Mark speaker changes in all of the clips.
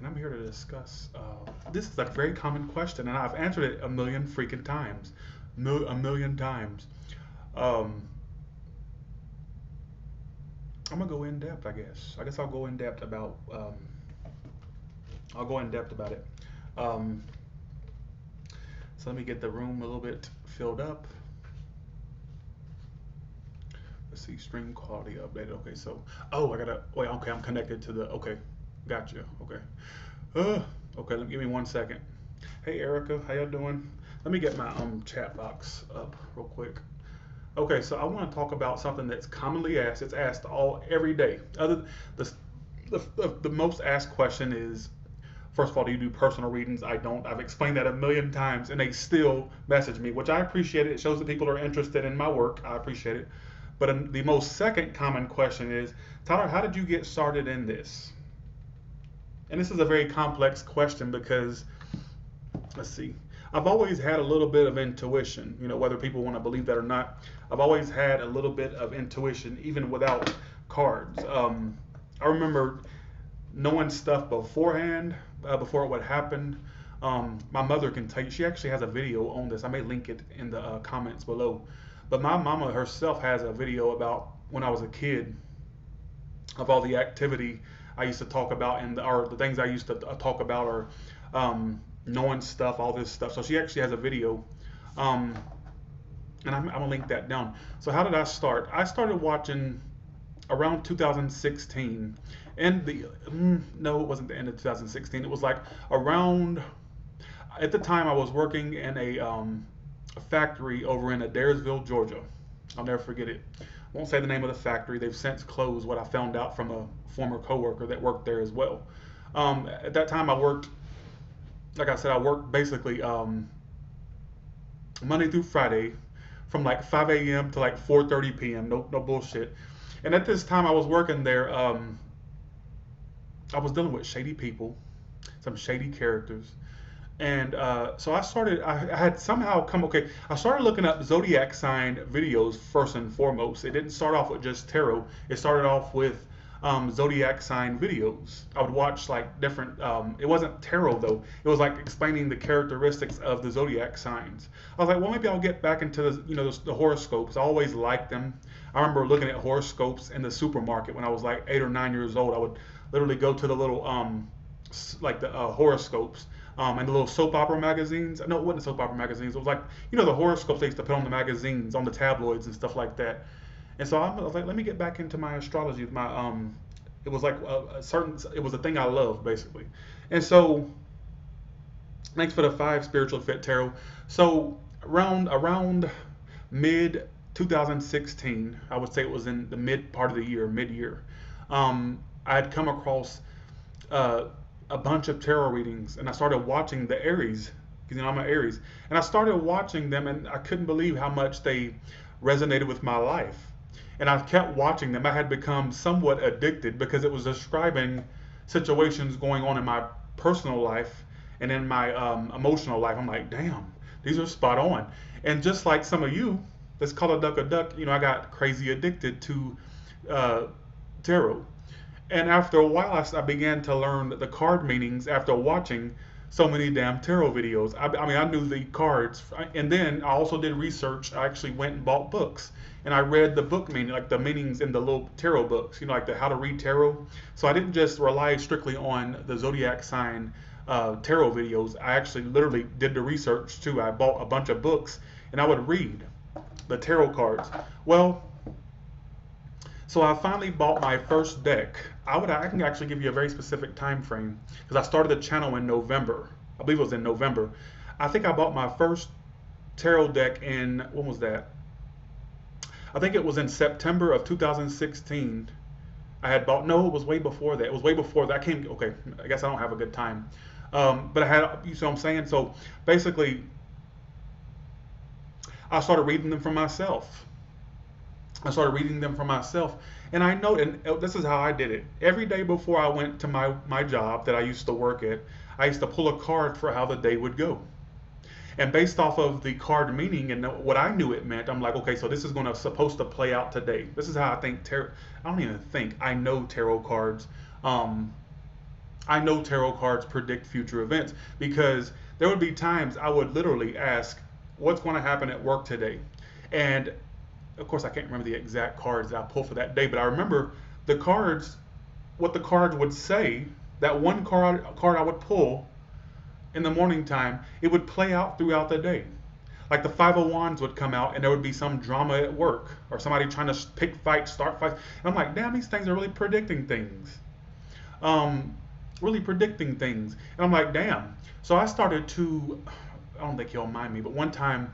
Speaker 1: and I'm here to discuss. This is a very common question, and I've answered it a million freaking times, a million times. Um, I'm gonna go in depth, I guess. I guess I'll go in depth about. I'll go in depth about it. Um, so let me get the room a little bit filled up. Let's see, stream quality updated. Okay, so I gotta wait. Okay, I'm connected to the. Okay, gotcha. Okay. Uh, okay, give me 1 second. Hey Erica, how y'all doing? Let me get my chat box up real quick. Okay, so I want to talk about something that's commonly asked. It's asked all every day. The the most asked question is, first of all, do you do personal readings? I don't. I've explained that a million times, and they still message me, which I appreciate it. It shows that people are interested in my work. I appreciate it. But the most second common question is, Tyler, how did you get started in this? And this is a very complex question because, let's see, I've always had a little bit of intuition, whether people want to believe that or not. I've always had a little bit of intuition, even without cards. I remember knowing stuff beforehand, before it would happen. My mother can tell you, she actually has a video on this. I may link it in the comments below. But my mama herself has a video about when I was a kid of all the activity I used to talk about or the things I used to talk about or knowing stuff, all this stuff. So she actually has a video, um, and I'm gonna link that down. So how did I start? I started watching around 2016, and no, it wasn't the end of 2016. It was like around at the time I was working in a factory over in Adairsville, Georgia. I'll never forget it. I won't say the name of the factory. They've since closed. What I found out from a former coworker that worked there as well. At that time, I worked. Like I said, I worked basically Monday through Friday, from like 5 a.m. to like 4:30 p.m. No, no bullshit. And at this time, I was working there. I was dealing with shady people, some shady characters, and so I started. I had somehow come. Okay, I started looking up zodiac sign videos first and foremost. It didn't start off with just tarot. It started off with zodiac sign videos. I would watch like different. It wasn't tarot though. It was like explaining the characteristics of the zodiac signs. I was like, well, maybe I'll get back into the horoscopes. I always liked them. I remember looking at horoscopes in the supermarket when I was like 8 or 9 years old. I would literally go to the little like the horoscopes and the little soap opera magazines. No, it wasn't soap opera magazines. It was like the horoscopes they used to put on the magazines, on the tabloids and stuff like that. And so I was like, let me get back into my astrology. It was like it was a thing I love basically. And so, thanks for the 5 spiritual fit tarot. So around mid 2016, I would say it was in the mid part of the year, mid year. I had come across uh, a bunch of tarot readings, and I started watching the Aries, because I'm an Aries, and I started watching them, and I couldn't believe how much they resonated with my life. And I kept watching them. I had become somewhat addicted because it was describing situations going on in my personal life and in my emotional life. I'm like, damn, these are spot on. And just like some of you, let's call a duck a duck. I got crazy addicted to uh, tarot. And after a while, I began to learn the card meanings after watching so many damn tarot videos. I mean, I knew the cards. And then I also did research. I actually went and bought books. And I read the book meaning, like the meanings in the little tarot books, like the how to read tarot. So I didn't just rely strictly on the zodiac sign tarot videos. I actually literally did the research too. I bought a bunch of books and I would read the tarot cards. Well, so I finally bought my first deck. I can actually give you a very specific time frame because I started the channel in November. I believe it was in November. I think I bought my first tarot deck in, when was that? I think it was in September of 2016. I had bought, no, it was way before that. It was way before that. Okay, I guess I don't have a good time. But I had, you see what I'm saying? So basically, I started reading them for myself. I started reading them for myself. And I know, and this is how I did it. Every day before I went to my job that I used to work at, I used to pull a card for how the day would go. And based off of the card meaning and what I knew it meant, I'm like, okay, so this is going to supposed to play out today. This is how I think tarot. I don't even think I know tarot cards. I know tarot cards predict future events because there would be times I would literally ask, what's going to happen at work today? And of course, I can't remember the exact cards that I pulled for that day, but I remember the cards, what the cards would say. That one card I would pull in the morning time, it would play out throughout the day. Like the Five of Wands would come out, and there would be some drama at work, or somebody trying to pick fights, start fights. And I'm like, damn, these things are really predicting things. Um, really predicting things. And I'm like, damn. So I started to, I don't think he'll mind me, but one time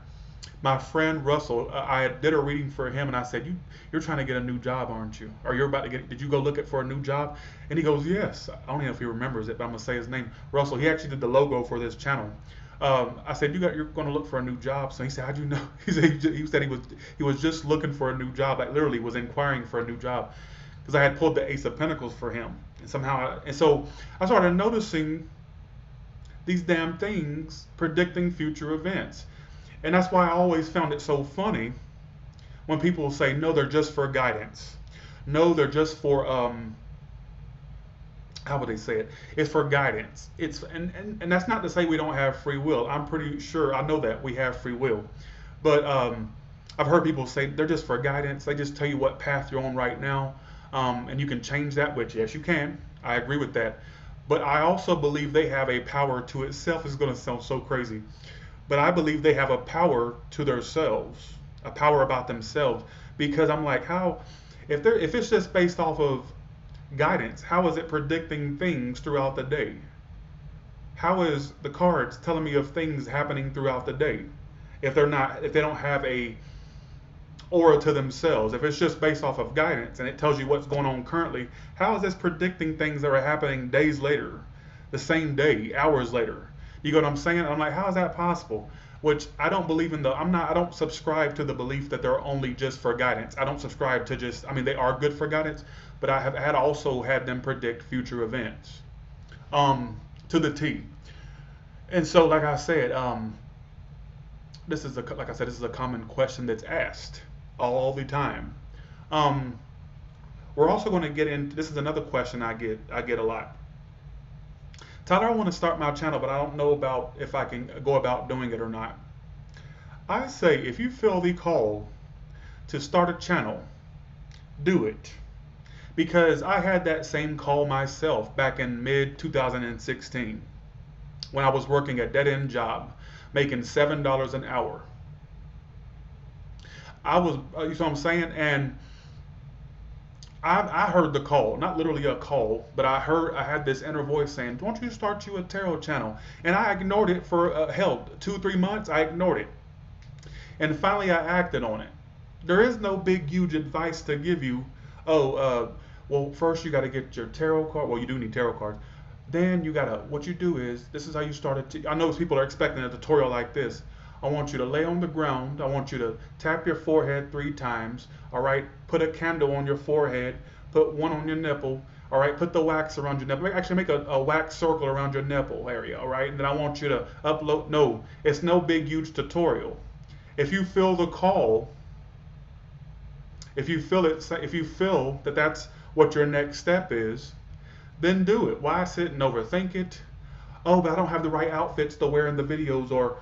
Speaker 1: my friend Russell, I did a reading for him, and I said, you're trying to get a new job, aren't you? Or you're about to get, did you go looking for a new job? And he goes, yes. I don't know if he remembers it, but I'm going to say his name. Russell, he actually did the logo for this channel. I said, you're going to look for a new job. So he said, how'd you know? He said he was just looking for a new job, like literally was inquiring for a new job, because I had pulled the Ace of Pentacles for him. And and so I started noticing these damn things predicting future events. And that's why I always found it so funny when people say, no, they're just for guidance. No, they're just for, how would they say it? It's for guidance. And that's not to say we don't have free will. I'm pretty sure, I know that we have free will. But I've heard people say they're just for guidance. They just tell you what path you're on right now. And you can change that, which yes, you can. I agree with that. But I also believe they have a power to itself. It's going to sound so crazy. But I believe they have a power to themselves, a power about themselves. Because I'm like, how, if it's just based off of guidance, how is it predicting things throughout the day? How is the cards telling me of things happening throughout the day? If they don't have a aura to themselves, if it's just based off of guidance and it tells you what's going on currently, how is this predicting things that are happening days later, the same day, hours later? You get what I'm saying? I'm like, how is that possible? Which I don't believe in I don't subscribe to the belief that they're only just for guidance. I don't subscribe to just, I mean, they are good for guidance, but I have also had them predict future events, to the T. And so, like I said, this is a common question that's asked all the time. We're also going to get into, this is another question I get a lot. Tyler, I want to start my channel, but I don't know about if I can go about doing it or not. I say, if you feel the call to start a channel, do it. Because I had that same call myself back in mid 2016 when I was working a dead-end job, making $7 an hour. I was, you know what I'm saying? And I heard the call, not literally a call, but I had this inner voice saying, don't you start you a tarot channel? And I ignored it for, hell, 2-3 months, I ignored it. And finally I acted on it. There is no big, huge advice to give you. Well, first you got to get your tarot card. Well, you do need tarot cards. Then you got to, what you do is, this is how you start it. I know people are expecting a tutorial like this. I want you to lay on the ground. I want you to tap your forehead 3 times. All right. Put a candle on your forehead. Put one on your nipple. All right. Put the wax around your nipple. Actually, make a wax circle around your nipple area. All right. And then I want you to upload. No, it's no big, huge tutorial. If you feel the call, if you feel that that's what your next step is, then do it. Why sit and overthink it? Oh, but I don't have the right outfits to wear in the videos, or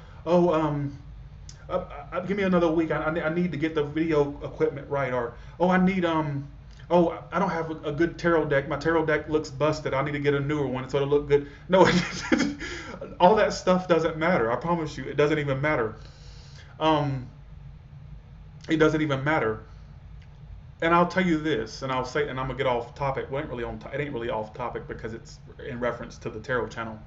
Speaker 1: give me another week. I need to get the video equipment right, or I need I don't have a good tarot deck. My tarot deck looks busted. I need to get a newer one so it'll look good. No, all that stuff doesn't matter. I promise you, it doesn't even matter. It doesn't even matter. And I'll tell you this, and I'll say, and I'm gonna get off topic. Well, it ain't really off topic because it's in reference to the tarot channel.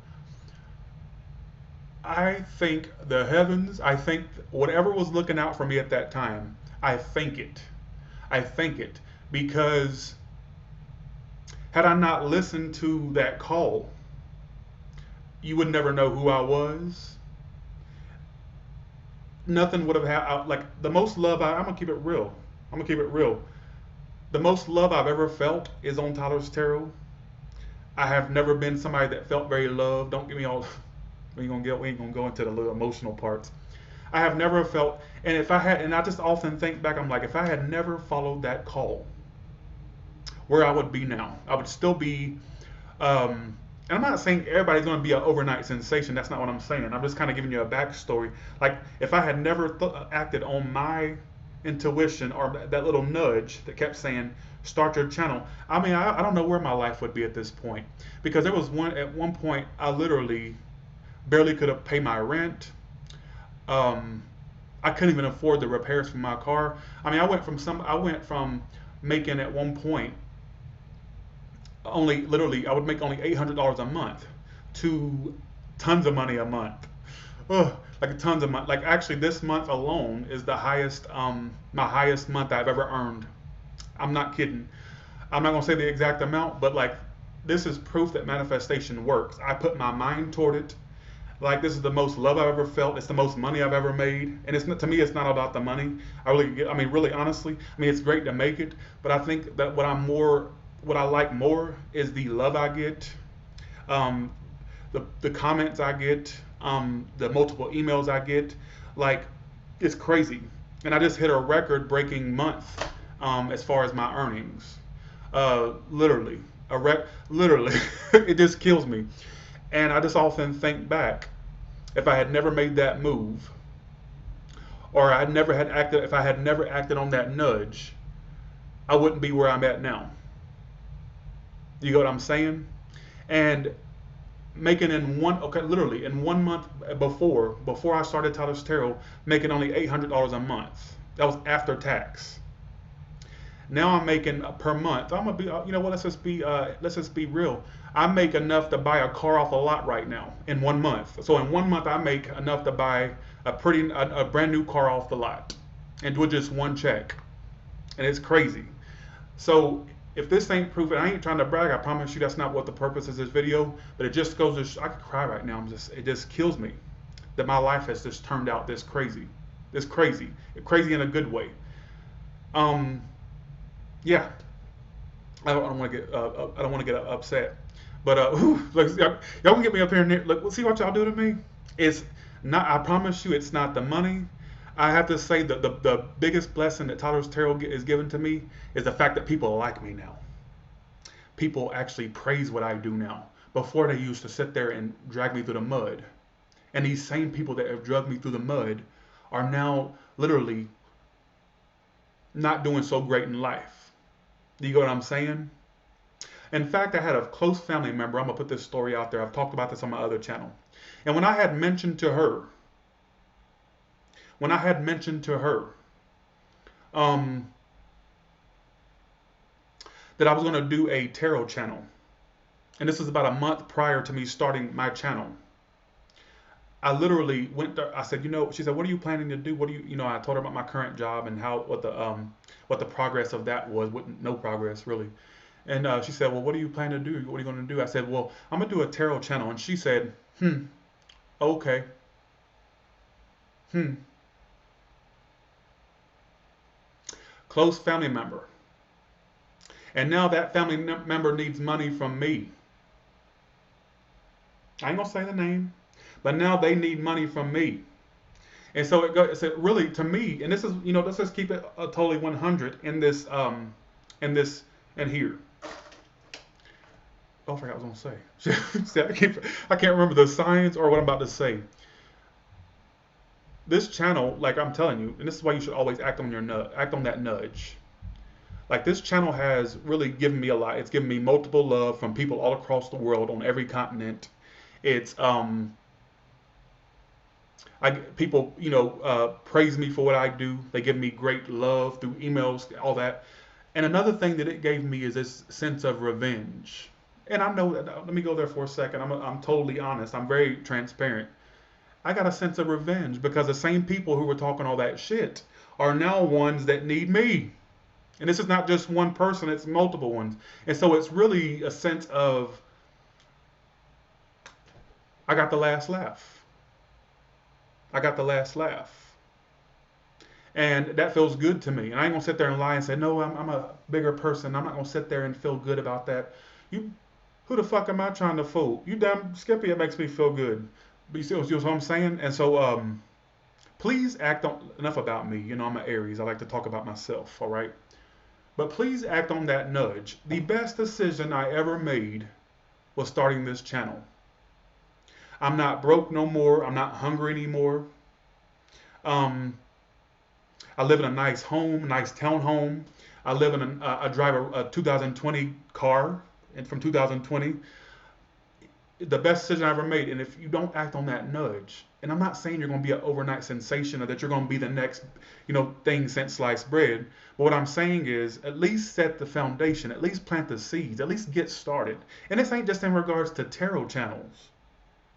Speaker 1: I think the heavens, I think whatever was looking out for me at that time, I thank it. I thank it because had I not listened to that call, you would never know who I was. Nothing would have happened. Like the most love, I'm gonna keep it real. I'm gonna keep it real. The most love I've ever felt is on Tyler's Tarot. I have never been somebody that felt very loved. Don't get me all. We ain't gonna go into the little emotional parts. I have never felt, and if I had, and I just often think back, I'm like, if I had never followed that call, where I would be now, I would still be And I'm not saying everybody's going to be an overnight sensation. That's not what I'm saying. I'm just kind of giving you a backstory. Like, if I had never acted on my intuition or that little nudge that kept saying, start your channel, I mean, I don't know where my life would be at this point. Because there was at one point, I literally barely could have paid my rent. Um, I couldn't even afford the repairs for my car. I mean, I went from making at one point only literally I would make only $800 a month to tons of money a month. Ugh, like tons of money. Like actually, this month alone is the highest, my highest month I've ever earned. I'm not kidding. I'm not gonna say the exact amount, but like this is proof that manifestation works. I put my mind toward it. Like this is the most love I've ever felt. It's the most money I've ever made, and it's not, to me, it's not about the money. I mean, really, honestly, I mean, it's great to make it, but I think that what I like more is the love I get, um, the comments I get, the multiple emails I get. Like, it's crazy, and I just hit a record-breaking month, as far as my earnings. Literally, literally, it just kills me. And I just often think back, if I had never made that move, or if I had never acted on that nudge, I wouldn't be where I'm at now. You get what I'm saying? And making okay, literally in 1 month before I started Tyler's Tarot, making only $800 a month. That was after tax. Now I'm making per month. I'm gonna be, you know what? Let's just be real. I make enough to buy a car off the lot right now in 1 month. So in 1 month, I make enough to buy a brand new car off the lot, and with just one check, and it's crazy. So if this ain't proof, and I ain't trying to brag, I promise you that's not what the purpose of this video. But it just goes to I could cry right now. It just kills me that my life has just turned out this crazy in a good way. Um, yeah, I don't want to get I don't want to get upset, but look, y'all can get me up here and look. See what y'all do to me. It's not. I promise you, it's not the money. I have to say that the biggest blessing that Tyler's Tarot is given to me is the fact that people like me now. People actually praise what I do now. Before they used to sit there and drag me through the mud, and these same people that have dragged me through the mud are now literally not doing so great in life. Do you get what I'm saying? In fact, I had a close family member. I'm gonna put this story out there. I've talked about this on my other channel. And when I had mentioned to her, um, that I was gonna do a tarot channel, and this was about a month prior to me starting my channel, I literally went there. I said, she said, "What are you planning to do? What do you, I told her about my current job and what the progress of that was, with no progress really. And she said, "Well, what are you planning to do? What are you going to do?" I said, "Well, I'm going to do a tarot channel." And she said, okay, hmm, close family member. And now that family member needs money from me. I ain't going to say the name, but now they need money from me. And so it's really, to me, and this is, let's just keep it totally 100 in this, in here. Oh, I forgot what I was going to say. I can't remember the signs or what I'm about to say. This channel, like I'm telling you, and this is why you should always act on that nudge. Like, this channel has really given me a lot. It's given me multiple love from people all across the world on every continent. It's people praise me for what I do. They give me great love through emails, all that. And another thing that it gave me is this sense of revenge. And I know that, let me go there for a second. I'm totally honest. I'm very transparent. I got a sense of revenge because the same people who were talking all that shit are now ones that need me. And this is not just one person, it's multiple ones. And so it's really a sense of, I got the last laugh. I got the last laugh. And that feels good to me. And I ain't going to sit there and lie and say, no, I'm a bigger person. I'm not going to sit there and feel good about that. Who the fuck am I trying to fool? You damn Skippy, it makes me feel good. But you see what I'm saying? And so, please act on, enough about me. I'm an Aries. I like to talk about myself, all right? But please act on that nudge. The best decision I ever made was starting this channel. I'm not broke no more. I'm not hungry anymore. Um, I live in a nice home, nice townhome. I live in I drive a 2020 car and from 2020. The best decision I ever made. And if you don't act on that nudge, and I'm not saying you're going to be an overnight sensation or that you're going to be the next, thing since sliced bread. But what I'm saying is at least set the foundation, at least plant the seeds, at least get started. And this ain't just in regards to tarot channels.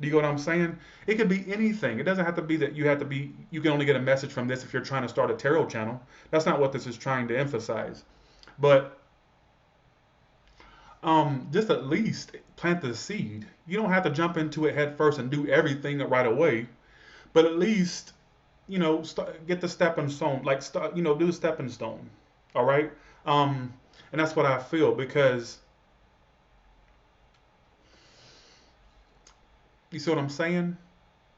Speaker 1: Do you get what I'm saying? It could be anything. It doesn't have to be that you can only get a message from this if you're trying to start a tarot channel. That's not what this is trying to emphasize. But just at least plant the seed. You don't have to jump into it head first and do everything right away, but at least, get the stepping stone, like, do the stepping stone. All right. And that's what I feel because you see what I'm saying?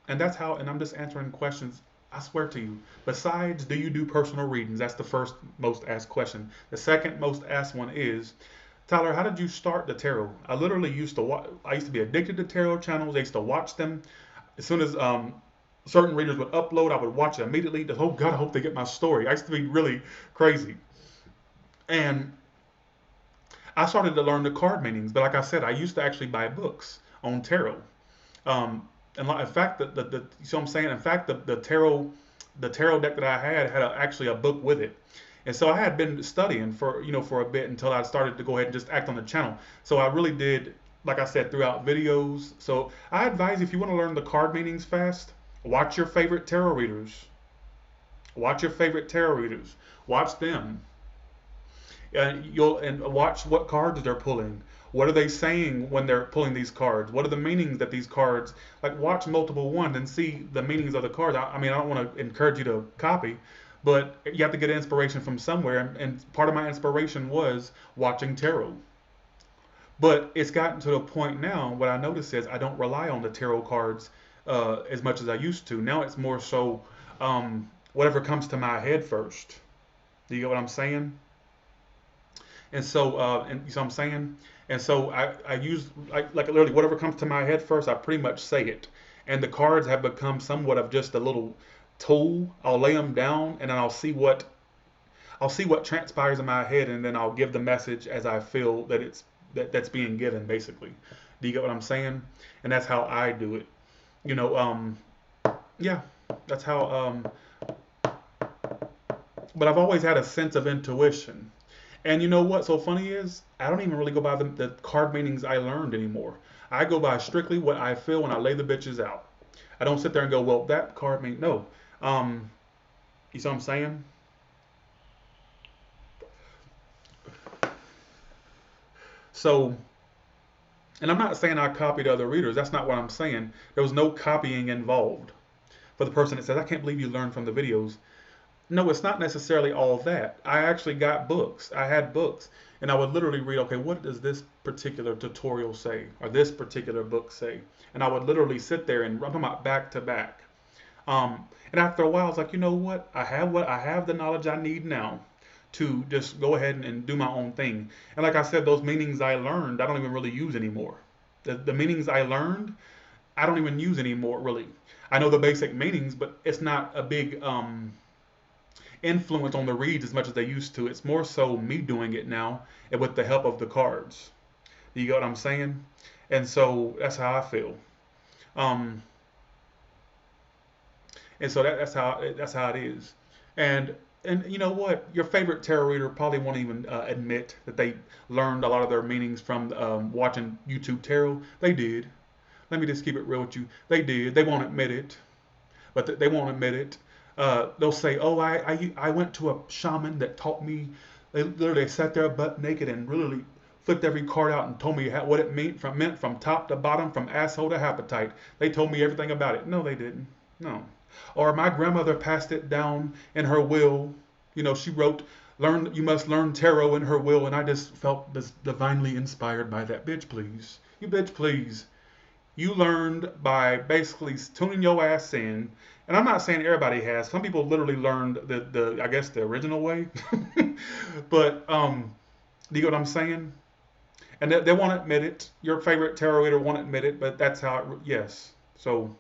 Speaker 1: And that's how, and I'm just answering questions. I swear to you. Besides, do you do personal readings? That's the first most asked question. The second most asked one is, Tyler, how did you start the tarot? I literally used to watch. I used to be addicted to tarot channels. I used to watch them. As soon as certain readers would upload, I would watch it immediately. Oh God, I hope they get my story. I used to be really crazy, and I started to learn the card meanings. But like I said, I used to actually buy books on tarot. In fact, you see what I'm saying? In fact, the tarot deck that I had actually a book with it. And so I had been studying for a bit until I started to go ahead and just act on the channel. So I really did, like I said, throughout videos. So I advise if you want to learn the card meanings fast, watch your favorite tarot readers. Watch your favorite tarot readers. Watch them. And watch what cards they're pulling. What are they saying when they're pulling these cards? What are the meanings that these cards, like, watch multiple ones and see the meanings of the cards. I mean, I don't want to encourage you to copy, but you have to get inspiration from somewhere. And part of my inspiration was watching tarot. But it's gotten to the point now, what I notice is I don't rely on the tarot cards as much as I used to. Now it's more so whatever comes to my head first. Do you get what I'm saying? And so, and you see what I'm saying? And so I use, like literally whatever comes to my head first, I pretty much say it. And the cards have become somewhat of just a little tool. I'll lay them down and then I'll see what transpires in my head, and then I'll give the message as I feel that's being given, basically. Do you get what I'm saying? And that's how I do it. Yeah, that's how. But I've always had a sense of intuition. And you know what's so funny is I don't even really go by the card meanings I learned anymore. I go by strictly what I feel when I lay the bitches out. I don't sit there and go, well, that card means no. You see what I'm saying? So, and I'm not saying I copied other readers. That's not what I'm saying. There was no copying involved. For the person that says, I can't believe you learned from the videos. No, it's not necessarily all that. I actually got books. I had books. And I would literally read, okay, what does this particular tutorial say? Or this particular book say? And I would literally sit there and I'm talking about back to back. And after a while, I was like, you know what? I have the knowledge I need now to just go ahead and do my own thing. And like I said, those meanings I learned, I don't even really use anymore. The meanings I learned, I don't even use anymore, really. I know the basic meanings, but it's not a big influence on the reads as much as they used to. It's more so me doing it now and with the help of the cards. You get what I'm saying? And so that's how I feel. And so that's how it is. And you know what? Your favorite tarot reader probably won't even admit that they learned a lot of their meanings from watching YouTube tarot. They did. Let me just keep it real with you. They did. They won't admit it, but they won't admit it. They'll say, "Oh, I went to a shaman that taught me." They literally sat there butt naked and really flipped every card out and told me what it meant from top to bottom, from asshole to hepatite. They told me everything about it. No, they didn't. No. Or my grandmother passed it down in her will. She wrote, you must learn tarot in her will, and I just felt this divinely inspired by that. Bitch, please. You bitch, please. You learned by basically tuning your ass in. And I'm not saying everybody has. Some people literally learned I guess the original way. But do you get what I'm saying? And they won't admit it. Your favorite tarot reader won't admit it, but that's how it. Yes. So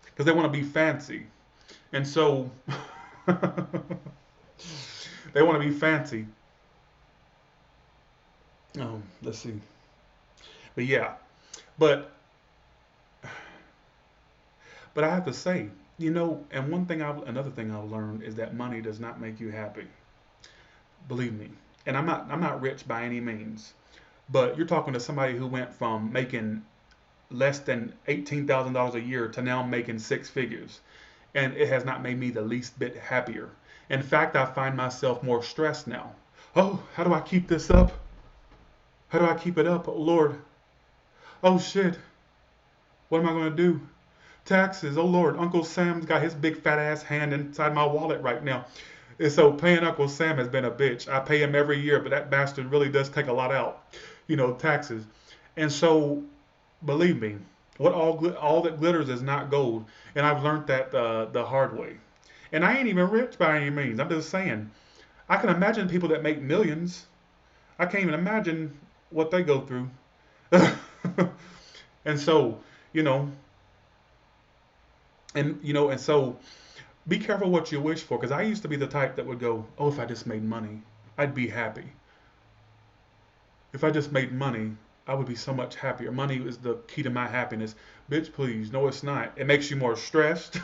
Speaker 1: because they want to be fancy, and so they want to be fancy. Let's see. But yeah, but but I have to say, and another thing I've learned is that money does not make you happy. Believe me. And I'm not rich by any means, but you're talking to somebody who went from making less than $18,000 a year to now making six figures, and it has not made me the least bit happier. In fact, I find myself more stressed now. Oh, how do I keep this up? How do I keep it up? Oh, Lord. Oh, shit. What am I going to do? Taxes. Oh, Lord. Uncle Sam's got his big fat ass hand inside my wallet right now. And so paying Uncle Sam has been a bitch. I pay him every year, but that bastard really does take a lot out, taxes. And so, believe me, what all that glitters is not gold. And I've learned that the hard way. And I ain't even rich by any means. I'm just saying. I can imagine people that make millions. I can't even imagine what they go through. And so, you know, and so be careful what you wish for. Because I used to be the type that would go, oh, if I just made money, I'd be happy. If I just made money, I would be so much happier. Money is the key to my happiness. Bitch, please. No, it's not. It makes you more stressed.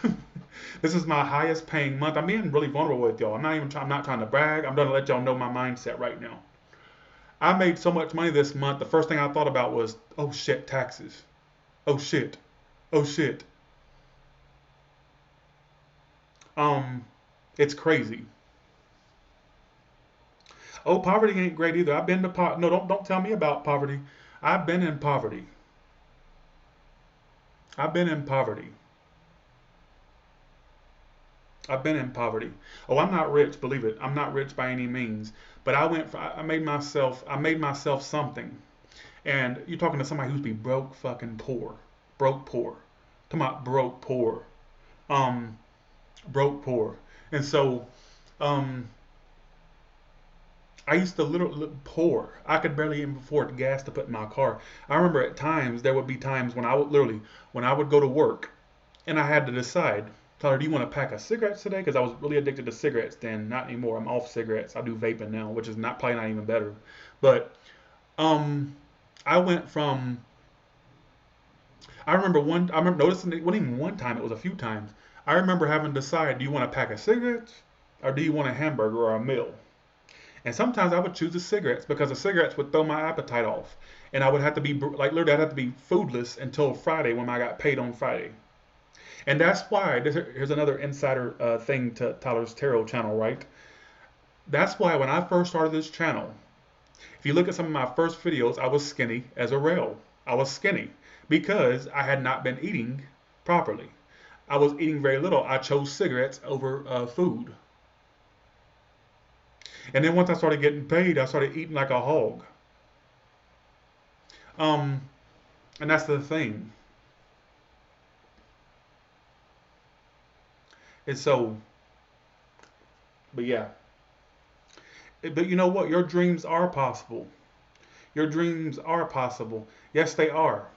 Speaker 1: This is my highest paying month. I'm being really vulnerable with y'all. I'm not trying to brag. I'm going to let y'all know my mindset right now. I made so much money this month. The first thing I thought about was, oh shit, taxes. Oh shit. Oh shit. It's crazy. Oh, poverty ain't great either. I've been to no, don't tell me about poverty. I've been in poverty. I've been in poverty. I've been in poverty. Oh, I'm not rich, believe it. I'm not rich by any means. But I made myself something. And you're talking to somebody who's be broke fucking poor. Broke poor. Talking about broke poor. Um, broke poor. And so, um, I used to literally poor. I could barely even afford gas to put in my car. I remember at times there would be times when I would go to work and I had to decide, Tyler, do you want a pack of cigarettes today? Because I was really addicted to cigarettes then, not anymore. I'm off cigarettes. I do vaping now, which is not probably not even better. But um, I went from I remember noticing it wasn't even one time, it was a few times. I remember having to decide, do you want a pack of cigarettes or do you want a hamburger or a meal? And sometimes I would choose the cigarettes because the cigarettes would throw my appetite off. And I would have to be, like, literally, I'd have to be foodless until Friday when I got paid on Friday. And that's why, here's another insider thing to Tyler's Tarot channel, right? That's why when I first started this channel, if you look at some of my first videos, I was skinny as a rail. I was skinny because I had not been eating properly. I was eating very little. I chose cigarettes over food. And then once I started getting paid, I started eating like a hog. Um, and that's the thing. And so, but yeah. But you know what? Your dreams are possible. Your dreams are possible. Yes, they are.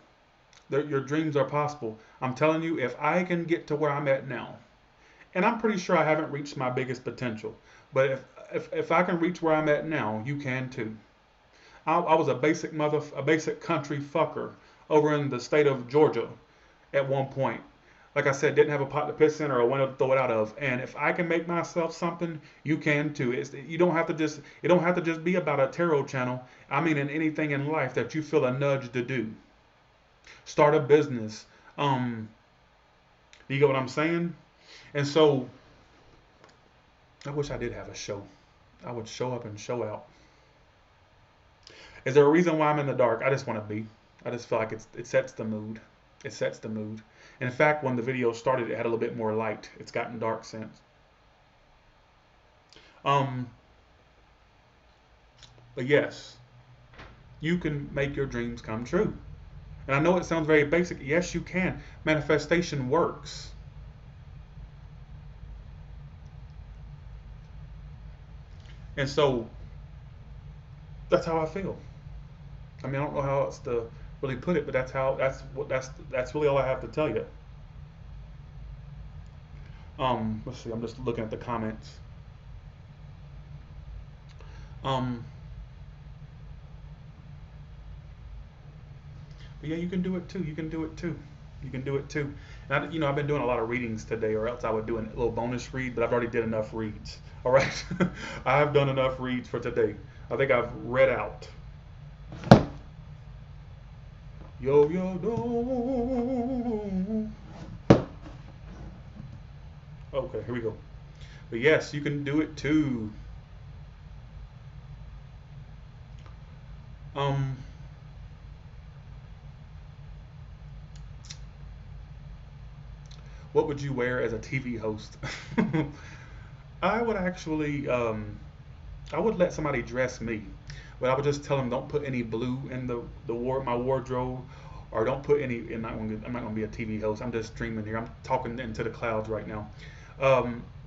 Speaker 1: Your dreams are possible. I'm telling you, if I can get to where I'm at now, and I'm pretty sure I haven't reached my biggest potential, but if I can reach where I'm at now, you can too. I was a basic country fucker over in the state of Georgia at one point. Like I said, didn't have a pot to piss in or a window to throw it out of. And if I can make myself something, you can too. You don't have to just it don't have to just be about a tarot channel. I mean, in anything in life that you feel a nudge to do. Start a business. You get what I'm saying? And so I wish I did have a show. I would show up and show out. Is there a reason why I'm in the dark? I just want to be. I just feel like it sets the mood. It sets the mood. And in fact, when the video started, it had a little bit more light. It's gotten dark since. Um, but yes, you can make your dreams come true. And I know it sounds very basic. Yes, you can. Manifestation works. And so that's how I feel. I mean, I don't know how else to really put it, but that's really all I have to tell you. Let's see. I'm just looking at the comments. Um, but yeah, you can do it too. You can do it too. You can do it too. And I've been doing a lot of readings today, or else I would do a little bonus read. But I've already did enough reads. All right, I have done enough reads for today. I think I've read out. Yo yo do. Okay, here we go. But yes, you can do it too. Um, what would you wear as a TV host? I would actually, I would let somebody dress me, but I would just tell them don't put any blue in my wardrobe, or don't put any. I'm not gonna be a TV host. I'm just streaming here. I'm talking into the clouds right now.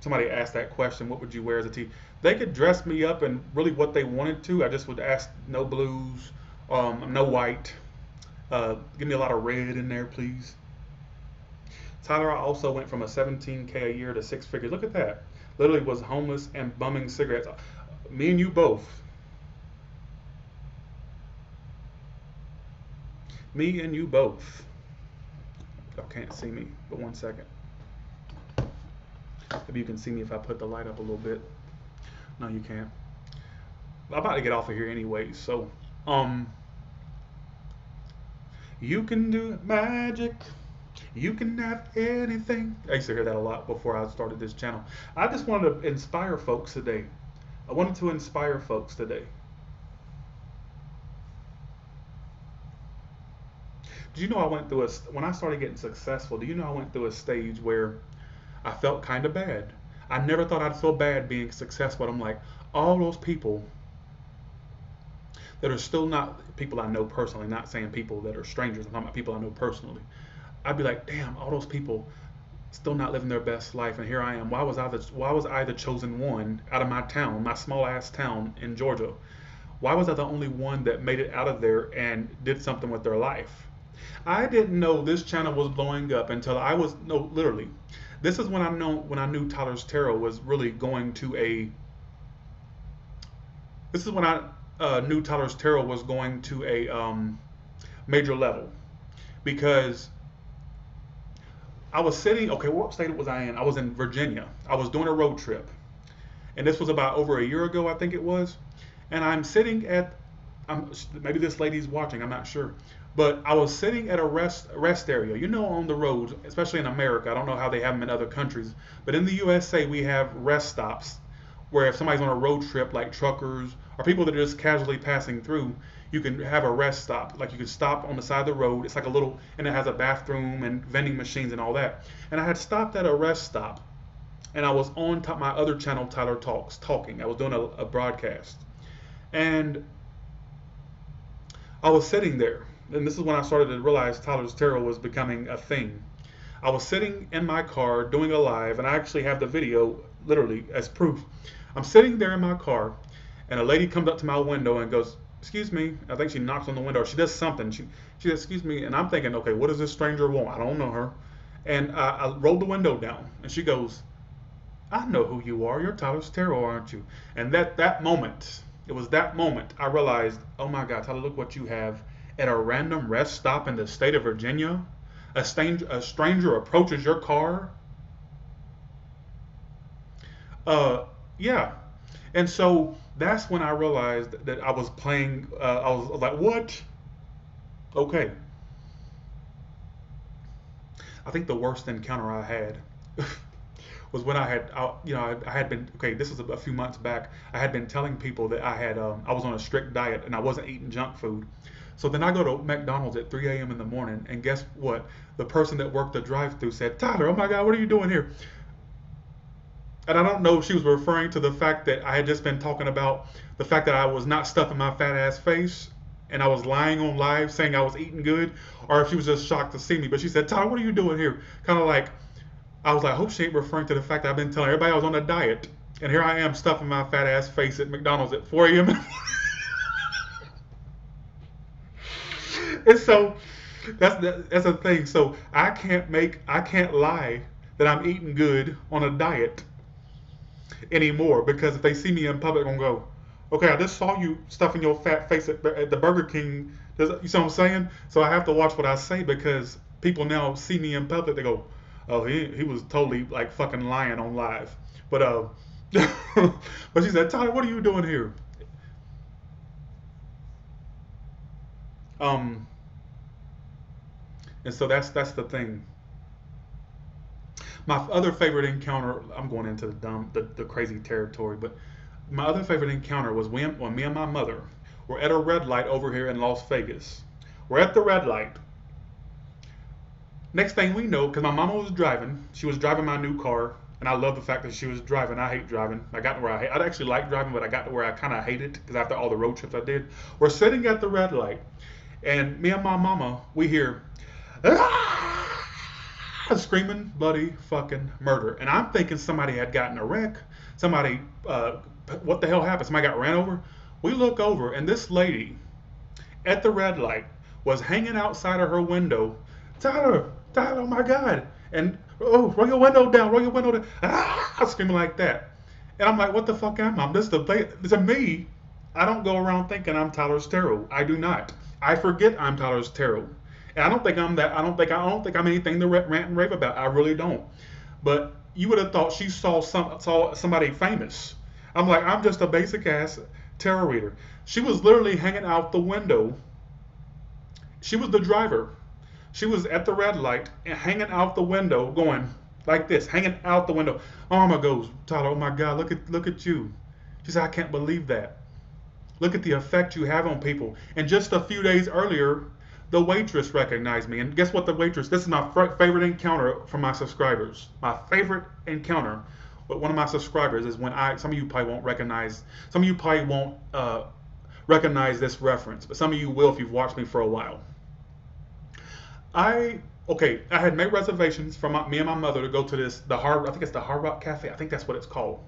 Speaker 1: Somebody asked that question, what would you wear as a TV? They could dress me up in really what they wanted to. I just would ask no blues, no white. Give me a lot of red in there, please. Tyler, I also went from a 17K a year to six figures. Look at that. Literally was homeless and bumming cigarettes. Me and you both. Me and you both. Y'all can't see me, but one second. Maybe you can see me if I put the light up a little bit. No, you can't. I'm about to get off of here anyway, so um you can do magic. You can have anything. I used to hear that a lot before I started this channel. I just wanted to inspire folks today. I wanted to inspire folks today. Do you know I went through when I started getting successful, do you know I went through a stage where I felt kind of bad? I never thought I'd feel bad being successful. I'm like, all those people that are still not people I know personally, not saying people that are strangers, I'm talking about people I know personally. I'd be like, damn, all those people still not living their best life, and here I am. Why was I the chosen one out of my town, my small ass town in Georgia? Why was I the only one that made it out of there and did something with their life? I didn't know this channel was blowing up until I was no literally. This is when I knew Tyler's Tarot was really going to a. This is when I knew Tyler's Tarot was going to a major level, because I was sitting. Okay, what state was I in? I was in Virginia. I was doing a road trip, and this was about over a year ago, I think it was. And I'm sitting at. Maybe this lady's watching. I'm not sure. But I was sitting at a rest area. You know, on the roads, especially in America. I don't know how they have them in other countries, but in the USA we have rest stops where if somebody's on a road trip, like truckers or people that are just casually passing through, you can have a rest stop. Like you can stop on the side of the road. It's like a little, and it has a bathroom and vending machines and all that. And I had stopped at a rest stop, and I was on top my other channel, Tyler Talks, talking. I was doing a broadcast, and I was sitting there, and this is when I started to realize Tyler's Tarot was becoming a thing. I was sitting in my car doing a live, and I actually have the video literally as proof. I'm sitting there in my car, and a lady comes up to my window and goes, "Excuse me." I think she knocks on the window. She does something. She says, "Excuse me," and I'm thinking, okay, what does this stranger want? I don't know her. And I rolled the window down, and she goes, "I know who you are. You're Tyler's Tarot, aren't you?" And that moment, it was that moment I realized, oh my God, Tyler, look what you have at a random rest stop in the state of Virginia. A stranger approaches your car. Uh, yeah. And so that's when I realized that I was playing. I was like, what? Okay. I think the worst encounter I had was when I had been, okay, this was a few months back. I had been telling people that I was on a strict diet and I wasn't eating junk food. So then I go to McDonald's at 3 a.m. in the morning, and guess what? The person that worked the drive-through said, "Tyler, oh my God, what are you doing here?" And I don't know if she was referring to the fact that I had just been talking about the fact that I was not stuffing my fat ass face and I was lying on live saying I was eating good, or if she was just shocked to see me. But she said, "Tyler, what are you doing here?" Kind of like, I was like, I hope she ain't referring to the fact that I've been telling everybody I was on a diet. And here I am stuffing my fat ass face at McDonald's at 4 a.m. And so that's the thing. So I can't lie that I'm eating good on a diet anymore, because if they see me in public, they're gonna go, okay, I just saw you stuffing your fat face at the Burger King. You see what I'm saying? So I have to watch what I say, because people now see me in public. They go, oh, he was totally like fucking lying on live. But but she said, Tyler, what are you doing here? Um, and so that's the thing. My other favorite encounter, I'm going into the crazy territory, but my other favorite encounter was when me and my mother were at a red light over here in Las Vegas. We're at the red light. Next thing we know, because my mama was driving, she was driving my new car, and I love the fact that she was driving. I hate driving. I got to where I actually like driving, but I got to where I kind of hate it, because after all the road trips I did, we're sitting at the red light, and me and my mama, we hear, "Ah!" Screaming bloody fucking murder. And I'm thinking somebody had gotten a wreck. Somebody, what the hell happened? Somebody got ran over. We look over, and this lady at the red light was hanging outside of her window. Tyler, Tyler, oh my God. And, oh, roll your window down, roll your window down. Ah, screaming like that. And I'm like, what the fuck am I? To me, I don't go around thinking I'm Tyler Stero. I do not. I forget I'm Tyler Stero. And I don't think I'm that. I don't think I'm anything to rant and rave about. I really don't. But you would have thought she saw somebody famous. I'm like, I'm just a basic ass tarot reader. She was literally hanging out the window. She was the driver. She was at the red light and hanging out the window, going like this, hanging out the window. Mama goes, Tyler, oh my God, look at you. She said, I can't believe that. Look at the effect you have on people. And just a few days earlier, the waitress recognized me. And guess what? This is my favorite encounter from my subscribers. My favorite encounter with one of my subscribers is when some of you probably won't recognize, some of you probably won't recognize this reference, but some of you will if you've watched me for a while. I had made reservations for me and my mother to go to I think it's the Hard Rock Cafe. I think that's what it's called.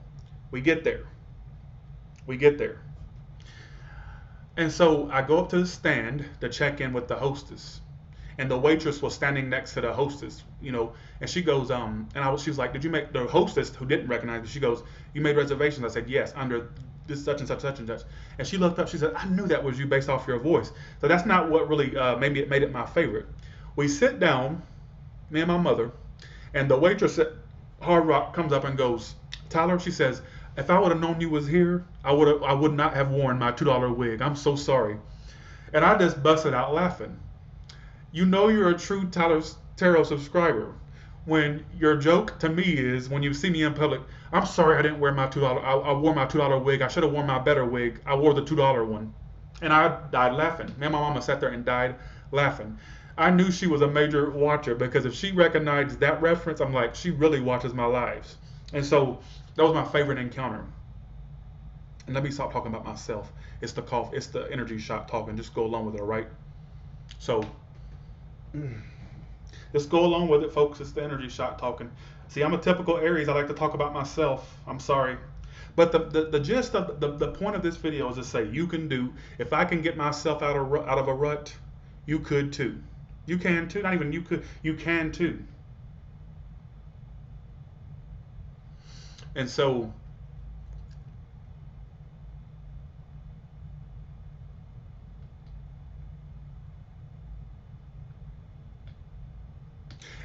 Speaker 1: We get there. And so I go up to the stand to check in with the hostess. And the waitress was standing next to the hostess, and she goes, she was like, did you make, the hostess who didn't recognize me, she goes, you made reservations? I said, yes, under this such and such, such and such. And she looked up, she said, I knew that was you based off your voice. So that's not what really made it my favorite. We sit down, me and my mother, and the waitress at Hard Rock comes up and goes, Tyler, she says, if I would have known you was here, I would not have worn my $2 wig. I'm so sorry. And I just busted out laughing. You know you're a true Tyler Tarot subscriber when your joke to me is, when you see me in public, I'm sorry I didn't wear my $2. I wore my $2 wig. I should have worn my better wig. I wore the $2 one. And I died laughing. Me and my mama sat there and died laughing. I knew she was a major watcher, because if she recognized that reference, I'm like, she really watches my lives. And so that was my favorite encounter. And let me stop talking about myself. It's the cough. It's the energy shot talking. Just go along with it, all right? So just go along with it, folks. It's the energy shot talking. See, I'm a typical Aries. I like to talk about myself. I'm sorry. But the gist of the point of this video is to say, you can do, if I can get myself out of a rut, you could too. You can too. Not even you could. You can too. And so,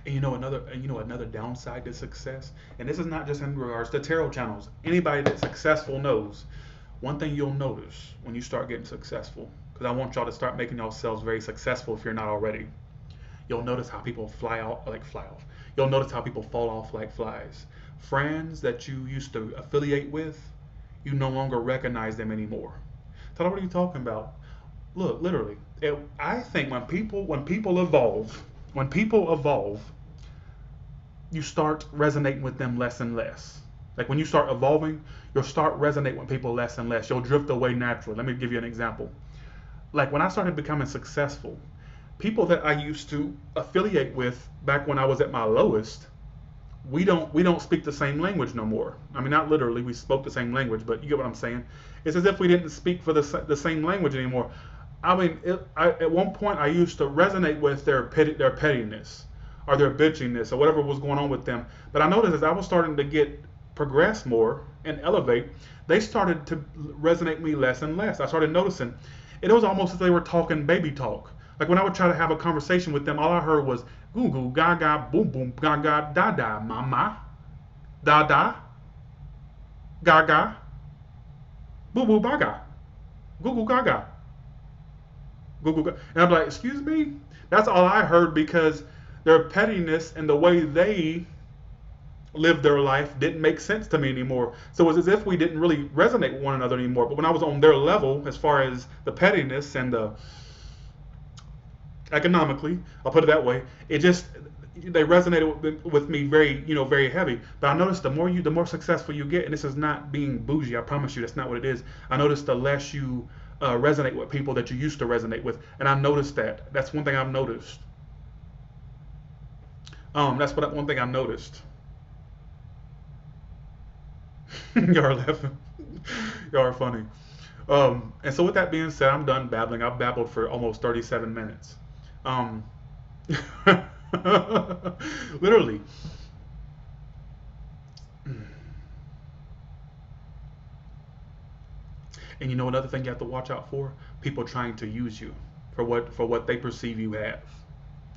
Speaker 1: and another downside to success, and this is not just in regards to tarot channels. Anybody that's successful knows one thing you'll notice when you start getting successful, because I want y'all to start making yourselves very successful if you're not already. You'll notice how people fly off. You'll notice how people fall off like flies. Friends that you used to affiliate with, you no longer recognize them anymore. Tyler, what are you talking about? Look, literally, I think when people evolve, you start resonating with them less and less. Like when you start evolving, you'll start resonating with people less and less. You'll drift away naturally. Let me give you an example. Like when I started becoming successful, people that I used to affiliate with back when I was at my lowest we don't speak the same language no more. I mean, not literally, we spoke the same language, but you get what I'm saying. It's as if we didn't speak for the same language anymore. I mean, at one point I used to resonate with their pettiness or their bitchiness or whatever was going on with them. But I noticed as I was starting to get progress more and elevate, they started to resonate me less and less. I started noticing it was almost as they were talking baby talk. Like when I would try to have a conversation with them, all I heard was goo goo gaga boom boom gaga da da mama da da gaga boo boo baga goo goo gaga goo goo gaga. And I'm like, excuse me? That's all I heard because their pettiness and the way they lived their life didn't make sense to me anymore. So it was as if we didn't really resonate with one another anymore. But when I was on their level, as far as the pettiness and the economically, I'll put it that way, it just they resonated with me very, very heavy. But I noticed the more successful you get, and this is not being bougie, I promise you, that's not what it is. I noticed the less you resonate with people that you used to resonate with, and I noticed that. That's one thing I've noticed. That's what one thing I noticed. Y'all are laughing. Y'all are funny. And so with that being said, I'm done babbling. I've babbled for almost 37 minutes. Um, literally. And you know another thing you have to watch out for? People trying to use you for what they perceive you have.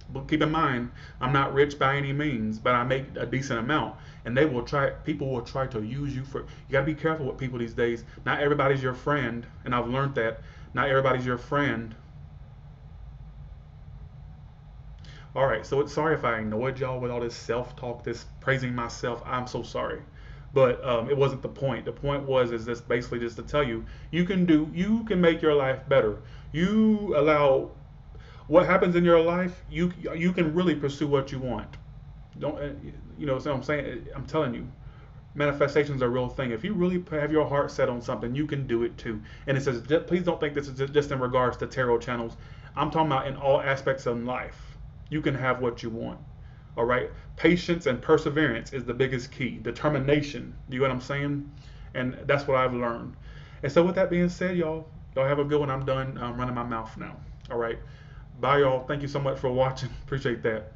Speaker 1: But keep in mind, I'm not rich by any means, but I make a decent amount. And people will try to use you for, you gotta be careful with people these days. Not everybody's your friend, and I've learned that. Not everybody's your friend. All right, so it's sorry if I annoyed y'all with all this self-talk, this praising myself. I'm so sorry, but it wasn't the point. The point was is this basically just to tell you you can make your life better. You allow what happens in your life. You can really pursue what you want. Don't so I'm saying I'm telling you, manifestations are a real thing. If you really have your heart set on something, you can do it too. And it says, please don't think this is just in regards to tarot channels. I'm talking about in all aspects of life. You can have what you want. All right. Patience and perseverance is the biggest key. Determination. Do you know what I'm saying? And that's what I've learned. And so with that being said, y'all have a good one. I'm done running my mouth now. All right. Bye, y'all. Thank you so much for watching. Appreciate that.